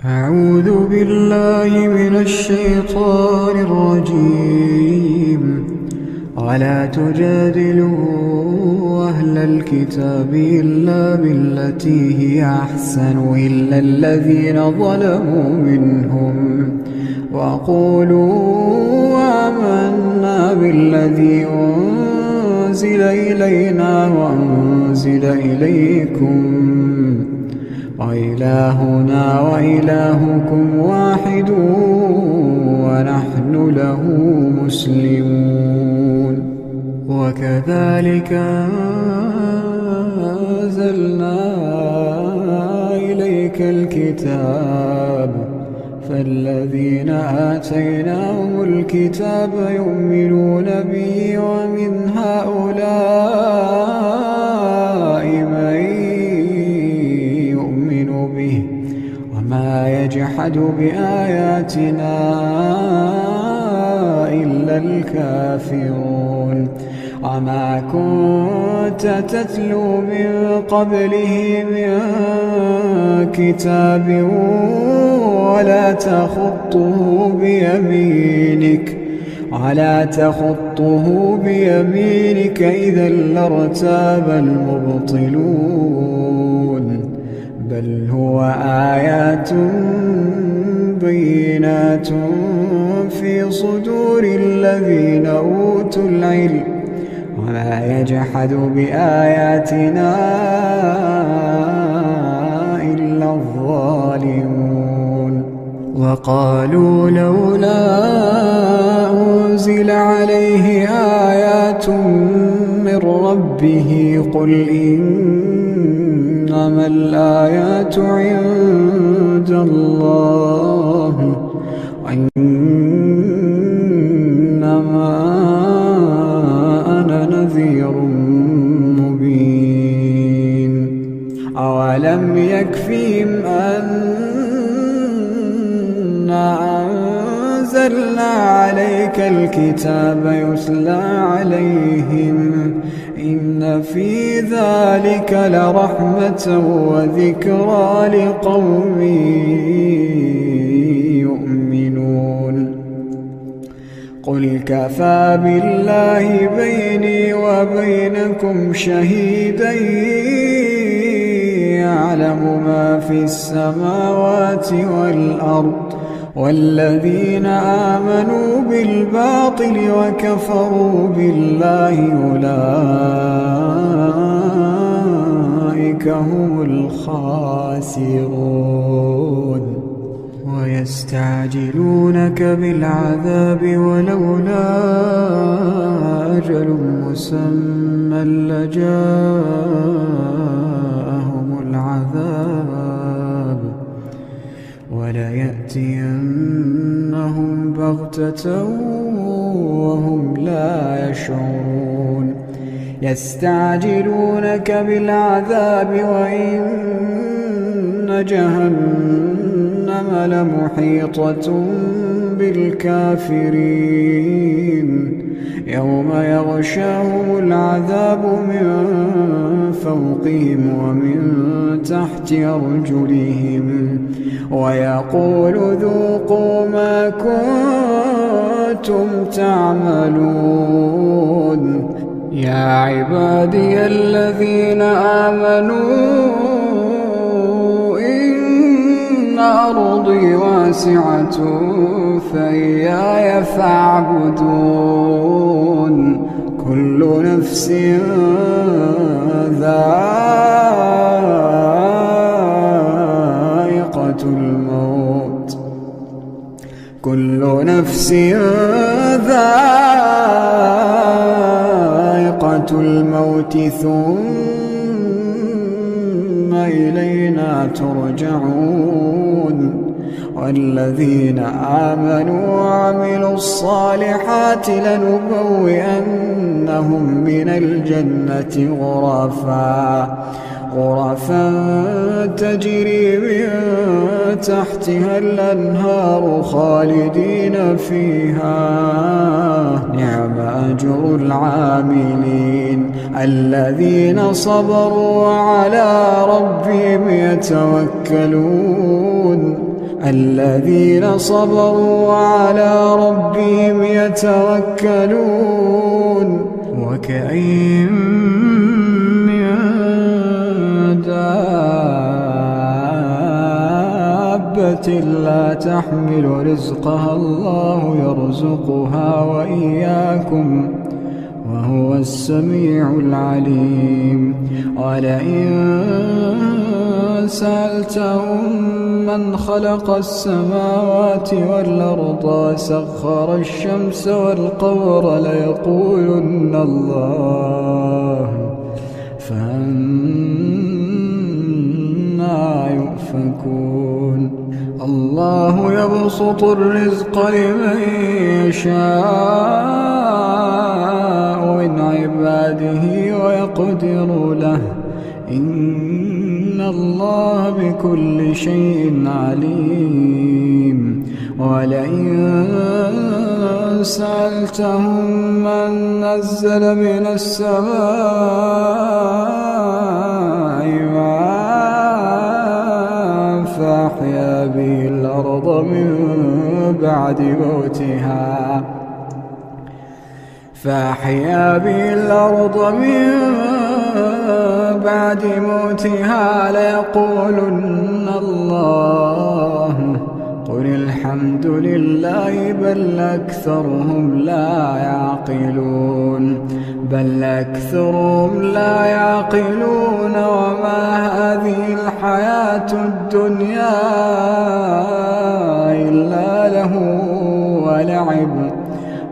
أعوذ بالله من الشيطان الرجيم. ولا تجادلوا أهل الكتاب إلا بالتي هي أحسن إلا الذين ظلموا منهم وقولوا آمنا بالذي أنزل إلينا وأنزل إليكم وإلهنا وإلهكم واحد ونحن له مسلمون. وكذلك أنزلنا إليك الكتاب فالذين آتيناهم الكتاب يؤمنون به ومن هؤلاء من وما يجحد بآياتنا إلا الكافرون. وما كنت تتلو من قبله من كتاب ولا تخطه بيمينك إذا لارتاب المبطلون. بل هو آيات بينات في صدور الذين أوتوا العلم وما يجحد بآياتنا إلا الظالمون. وقالوا لولا أنزل عليه آيات من ربه قل إنما الآيات عند الله وإنما أنا نذير مبين. أولم يكفهم أنا أنزلنا عليك الكتاب يتلى عليهم إن في ذلك لرحمة وذكرى لقوم يؤمنون. قل كفى بالله بيني وبينكم شهيدا يعلم ما في السماوات والأرض والذين آمنوا بالباطل وكفروا بالله أولئك هم الخاسرون. ويستعجلونك بالعذاب ولولا أجل مسمى لجاءهم العذاب وليأتينهم بغتة وهم لا يشعرون. يستعجلونك بالعذاب وإن جهنم لمحيطة بالكافرين يوم يغشاهم العذاب من فوقهم ومن تحت أرجلهم ويقول ذوقوا ما كنتم تعملون. يا عبادي الذين آمنوا إن أرضي واسعة فإياي فاعبدون. كل نفس ذائقة الموت ثم إلينا ترجعون. والذين آمنوا وعملوا الصالحات لنبوئنهم من الجنة غرفا تجري من تحتها الأنهار خالدين فيها نعم أجر العاملين الذين صبروا وعلى ربهم يتوكلون. الذين صبروا وعلى ربهم يتوكلون وكأين من دابة لا تحمل رزقها الله يرزقها وإياكم وهو السميع العليم ولئن سألتهم من خلق السماوات والأرض وسخر الشمس والقمر ليقولن الله فأنى يؤفكون الله يبسط الرزق لمن يشاء من عباده ويقدر له إن الله بكل شيء عليم ولئن سألتهم من نزل من السماء ماء فأحيا به الأرض من بعد موتها ليقولن الله قل الحمد لله بل أكثرهم لا يعقلون وما هذه الحياة الدنيا إلا له ولعب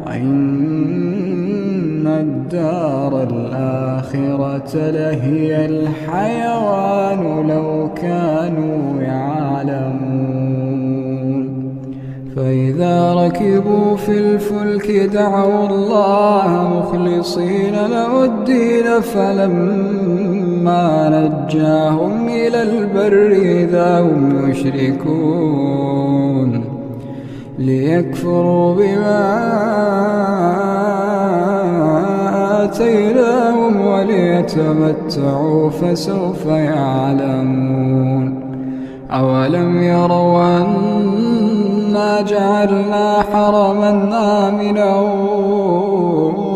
وإن الدار الآخرة لهي الحيوان لو كانوا يعلمون فإذا ركبوا في الفلك دعوا الله مخلصين له الدين فلما نجاهم إلى البر إذا هم يشركون ليكفروا بما آتيناهم وليتمتعوا فسوف يعلمون أولم يروا أنا جعلنا حرما آمنا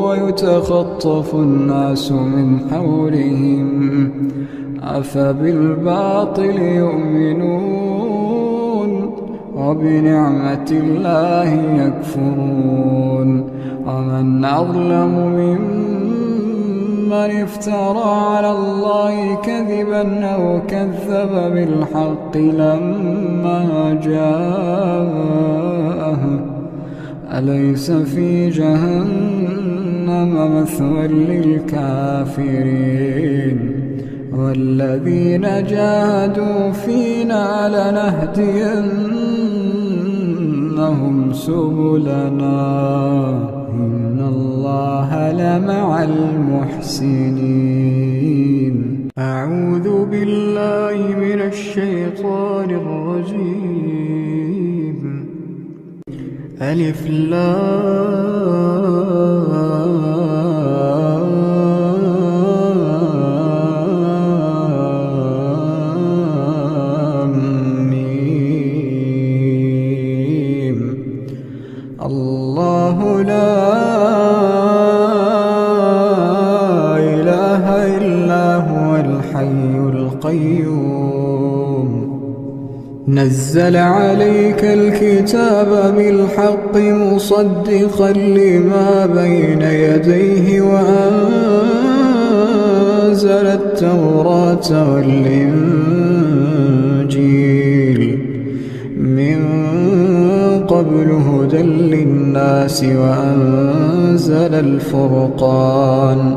ويتخطف الناس من حولهم أفبالباطل يؤمنون وبنعمة الله يكفرون ومن أظلم ممن افترى على الله كذبا أو كذب بالحق لما جاءه أليس في جهنم مثوى للكافرين والذين جاهدوا فينا لنهدينهم سبلنا إن الله لمع المحسنين أعوذ بالله من الشيطان الرجيم ألف لام ميم الله لا إله إلا هو الحي القيوم نزل عليك الكتاب بالحق مصدقا لما بين يديه وأنزل التوراة والإنجيل من قبل هدى للناس وأنزل الفرقان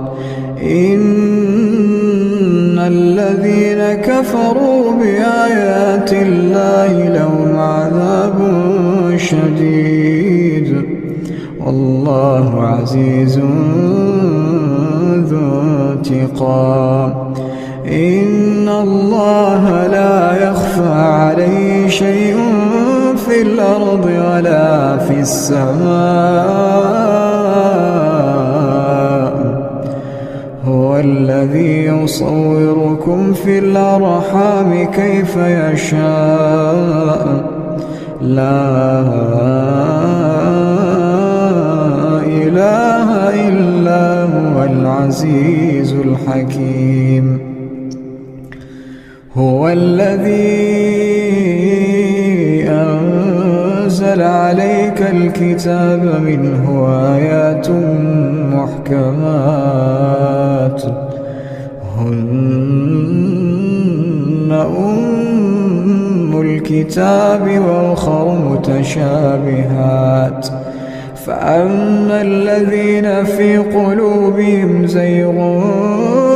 إن الذين كفروا بآيات الله لهم عذاب شديد والله عزيز ذو انتقام إن الله لا يخفى عليه شيء في الأرض ولا في السماء هو الذي يصوركم في الأرحام كيف يشاء لا إله إلا هو العزيز الحكيم. هو الذي أنزل عليك الكتاب منه آيات محكمات هن أم الكتاب وأخر متشابهات فأما الذين في قلوبهم زيغ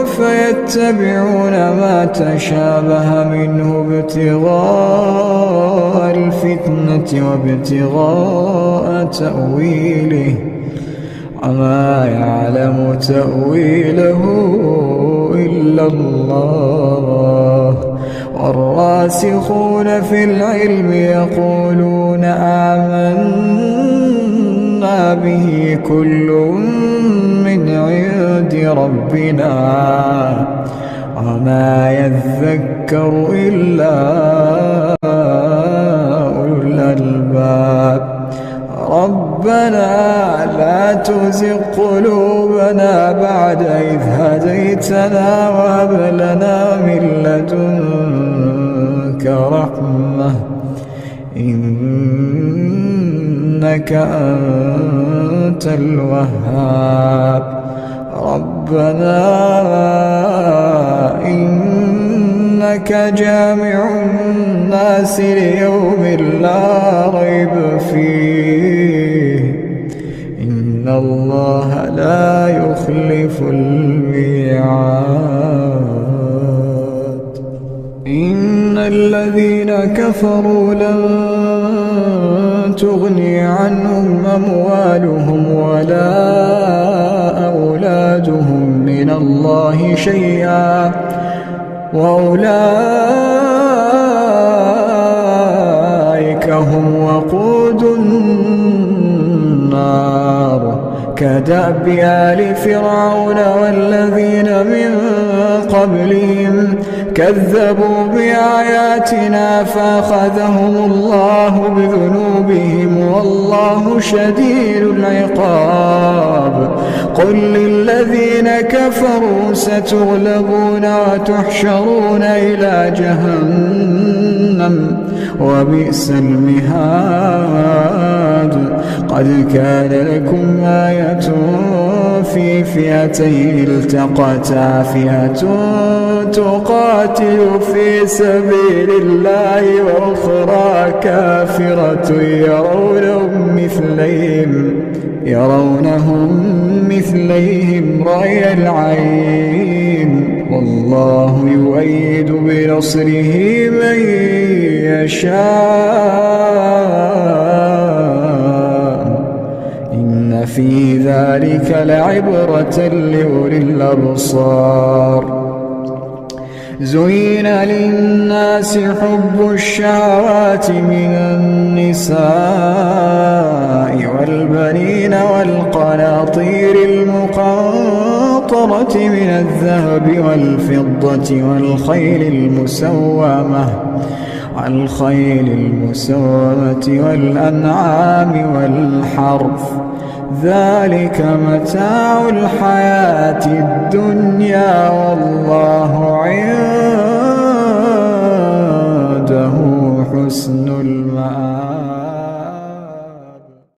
فيتبعون ما تشابه منه ابتغاء الفتنة وابتغاء تأويله وما يعلم تأويله إلا الله والراسخون في العلم يقولون آمنا به كل من عند ربنا وما يذكر إلا أولو الألباب. ربنا لا تزغ قلوبنا بعد إذ هديتنا وهب لنا من لدنك رحمة إنك أنت الوهاب. ربنا إنك جامع الناس ليوم لا ريب فيه إن الله لا يخلف الميعاد. إن الذين كفروا لن تغني عنهم أموالهم ولا أولادهم من الله شيئا وأولئك هم وقود النار كدأب آل فرعون والذين من قبلهم كذبوا بآياتنا فأخذهم الله بذنوبهم والله شديد العقاب. قل للذين كفروا ستغلبون وتحشرون إلى جهنم وبئس المهاد. قد كان لكم آية في فئتين التقتا فئة تقاتل في سبيل الله وأخرى كافرة يرونهم مثليهم رأي العين والله يؤيد بنصره من يشاء إن في ذلك لعبرة لأولي الأبصار. زين للناس حب الشهوات من النساء والبنين والقناطير المقنطرة من الذهب والفضة والخيل المسومة والأنعام والحرث ذلك متاع الحياة الدنيا والله عنده حسن المآب.